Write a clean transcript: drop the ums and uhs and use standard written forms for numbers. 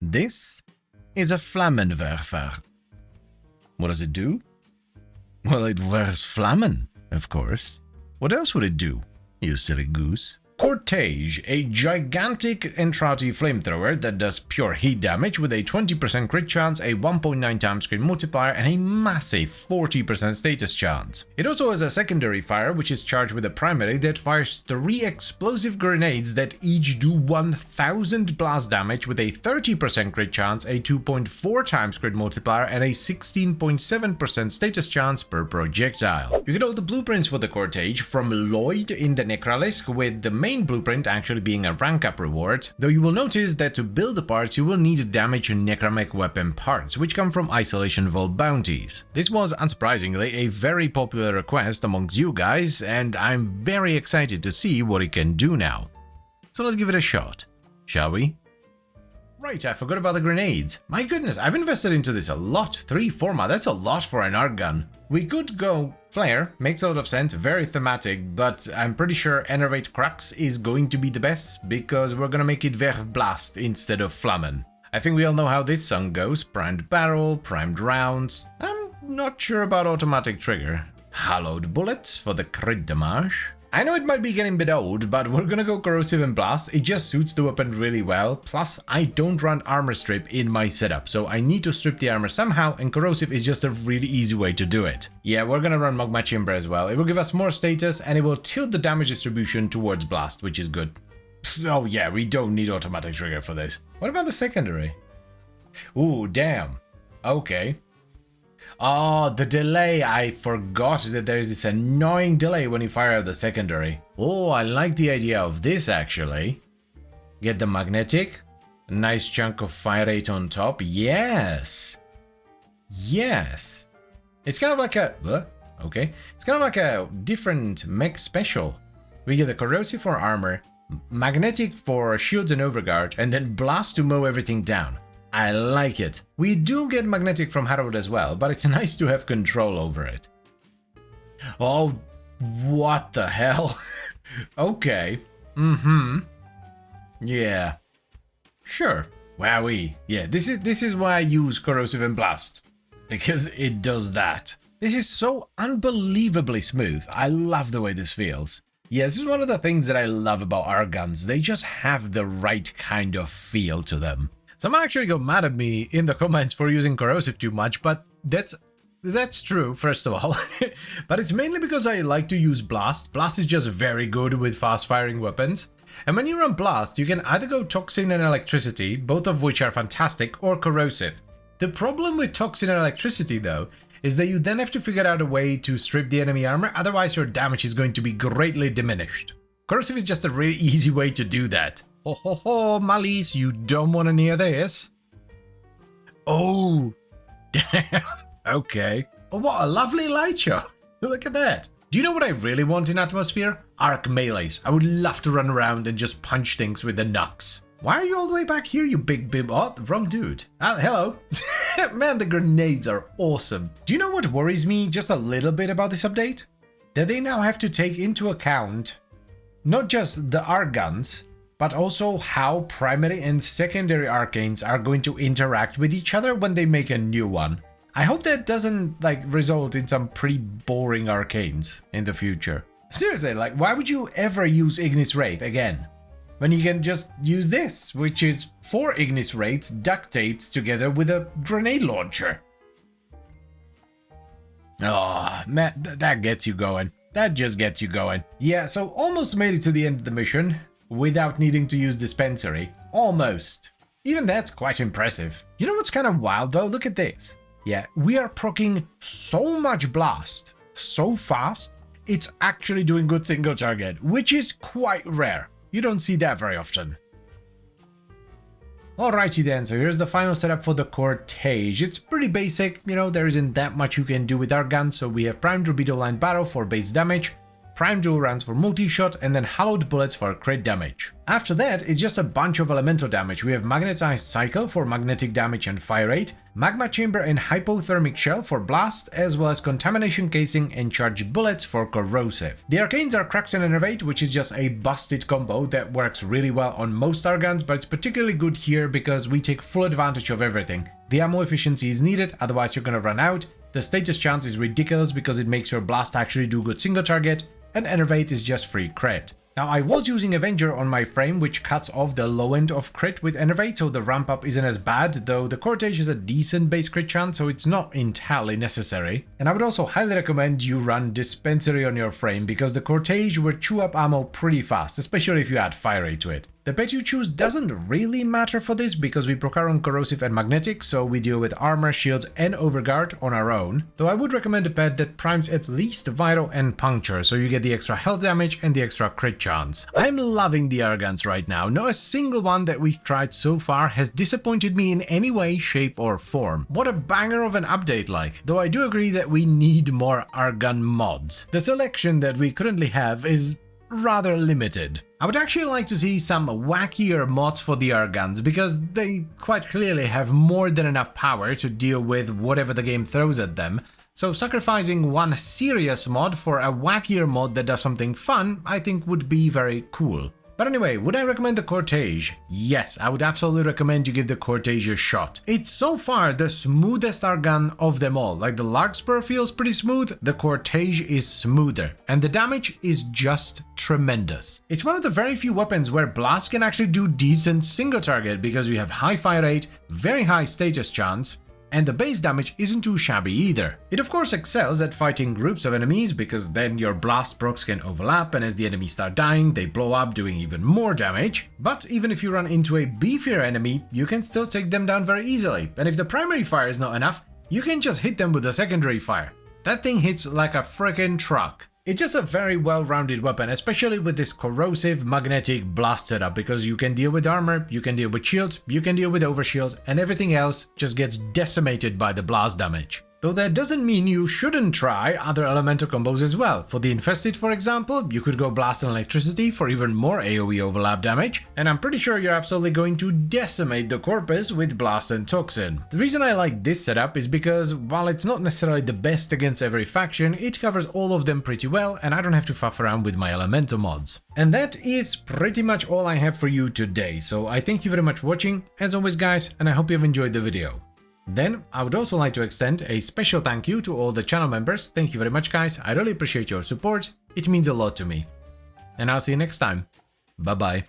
This is a Flammenwerfer. What does it do? Well, it wears flammen, of course. What else would it do, you silly goose? Cortege, a gigantic Entrati flamethrower that does pure heat damage with a 20% crit chance, a 1.9 times crit multiplier, and a massive 40% status chance. It also has a secondary fire, which is charged with a primary that fires 3 explosive grenades that each do 1000 blast damage with a 30% crit chance, a 2.4 times crit multiplier, and a 16.7% status chance per projectile. You get all the blueprints for the Cortege from Lloyd in the Necralisk, with the main blueprint actually being a rank up reward, though you will notice that to build the parts you will need damage necramech weapon parts, which come from Isolation Vault bounties. This was unsurprisingly a very popular request amongst you guys, and I'm very excited to see what it can do now. So let's give it a shot, shall we? Right, I forgot about the grenades. My goodness, I've invested into this a lot. 3 format, that's a lot for an Archgun. We could go Flare, makes a lot of sense, very thematic, but I'm pretty sure Enervate Crux is going to be the best, because we're gonna make it Verve Blast instead of Flammen. I think we all know how this song goes, primed barrel, primed rounds. I'm not sure about automatic trigger. Hallowed bullets for the crit damage. I know it might be getting a bit old, but we're gonna go Corrosive and Blast. It just suits the weapon really well, plus I don't run armor strip in my setup, so I need to strip the armor somehow, and Corrosive is just a really easy way to do it. Yeah, we're gonna run Magma Chamber as well. It will give us more status, and it will tilt the damage distribution towards Blast, which is good. Oh yeah, we don't need automatic trigger for this. What about the secondary? Ooh, damn. Okay. Oh, the delay. I forgot that there is this annoying delay when you fire the secondary. Oh, I like the idea of this actually. Get the magnetic. A nice chunk of fire rate on top. Yes. Yes. It's kind of like a... okay. It's kind of like a different mech special. We get the corrosive for armor, magnetic for shields and overguard, and then blast to mow everything down. I like it. We do get magnetic from Harold as well, but it's nice to have control over it. Oh, what the hell? Okay. Yeah. Sure. Wowee. Yeah, this is why I use Corrosive and Blast. Because it does that. This is so unbelievably smooth. I love the way this feels. Yeah, this is one of the things that I love about Archguns. They just have the right kind of feel to them. Someone actually got mad at me in the comments for using Corrosive too much, but that's true, first of all. But it's mainly because I like to use Blast. Blast is just very good with fast-firing weapons. And when you run Blast, you can either go Toxin and Electricity, both of which are fantastic, or Corrosive. The problem with Toxin and Electricity, though, is that you then have to figure out a way to strip the enemy armor, otherwise your damage is going to be greatly diminished. Corrosive is just a really easy way to do that. Ho ho ho, Malice, you don't want to near this. Oh, damn. Okay. Oh, what a lovely light show. Look at that. Do you know what I really want in Atmosphere? Arc melees. I would love to run around and just punch things with the knucks. Why are you all the way back here, you big bib? Oh, the wrong dude. Hello. Man, the grenades are awesome. Do you know what worries me just a little bit about this update? That they now have to take into account not just the Archguns, but also how primary and secondary arcanes are going to interact with each other when they make a new one. I hope that doesn't result in some pretty boring arcanes in the future. Seriously, why would you ever use Ignis Wraith again? When you can just use this, which is 4 Ignis Wraiths duct taped together with a grenade launcher. Oh, man, that gets you going. That just gets you going. Yeah, so almost made it to the end of the mission without needing to use dispensary. Almost. Even that's quite impressive. You know what's kind of wild though? Look at this. Yeah, we are proccing so much blast so fast, it's actually doing good single target, which is quite rare. You don't see that very often. Alrighty then, so here's the final setup for the Cortege. It's pretty basic, you know, there isn't that much you can do with our gun. So we have primed Rubido Line Barrel for base damage, prime dual rounds for multi-shot, and then hallowed bullets for crit damage. After that, it's just a bunch of elemental damage. We have magnetized cycle for magnetic damage and fire rate, magma chamber and hypothermic shell for blast, as well as contamination casing and charged bullets for corrosive. The arcanes are cracks and enervate, which is just a busted combo that works really well on most Archguns, but it's particularly good here because we take full advantage of everything. The ammo efficiency is needed, otherwise you're gonna run out. The status chance is ridiculous because it makes your blast actually do good single target, and enervate is just free crit. Now, I was using Avenger on my frame, which cuts off the low end of crit with enervate, so the ramp up isn't as bad, though the Cortege has a decent base crit chance, so it's not entirely necessary. And I would also highly recommend you run Dispensary on your frame, because the Cortege will chew up ammo pretty fast, especially if you add fire rate to it. The pet you choose doesn't really matter for this because we procure on corrosive and magnetic, so we deal with armor, shields and overguard on our own, though I would recommend a pet that primes at least vital and puncture, so you get the extra health damage and the extra crit chance. I'm loving the Archguns right now. Not a single one that we've tried so far has disappointed me in any way, shape or form. What a banger of an update like, though I do agree that we need more Archgun mods. The selection that we currently have is rather limited. I would actually like to see some wackier mods for the Archguns because they quite clearly have more than enough power to deal with whatever the game throws at them, so sacrificing one serious mod for a wackier mod that does something fun I think would be very cool. But anyway, would I recommend the Cortege? Yes, I would absolutely recommend you give the Cortege a shot. It's so far the smoothest Archgun of them all. Like the Larkspur feels pretty smooth, the Cortege is smoother. And the damage is just tremendous. It's one of the very few weapons where blast can actually do decent single target because you have high fire rate, very high status chance, and the base damage isn't too shabby either. It of course excels at fighting groups of enemies because then your blast procs can overlap and as the enemies start dying they blow up doing even more damage. But even if you run into a beefier enemy, you can still take them down very easily, and if the primary fire is not enough, you can just hit them with the secondary fire. That thing hits like a freaking truck. It's just a very well-rounded weapon, especially with this corrosive magnetic blast setup, because you can deal with armor, you can deal with shields, you can deal with overshields, and everything else just gets decimated by the blast damage. Though that doesn't mean you shouldn't try other elemental combos as well. For the Infested, for example, you could go Blast and Electricity for even more AoE overlap damage, and I'm pretty sure you're absolutely going to decimate the Corpus with Blast and Toxin. The reason I like this setup is because, while it's not necessarily the best against every faction, it covers all of them pretty well, and I don't have to faff around with my elemental mods. And that is pretty much all I have for you today, so I thank you very much for watching, as always guys, and I hope you've enjoyed the video. Then, I would also like to extend a special thank you to all the channel members. Thank you very much guys, I really appreciate your support, it means a lot to me. And I'll see you next time. Bye bye.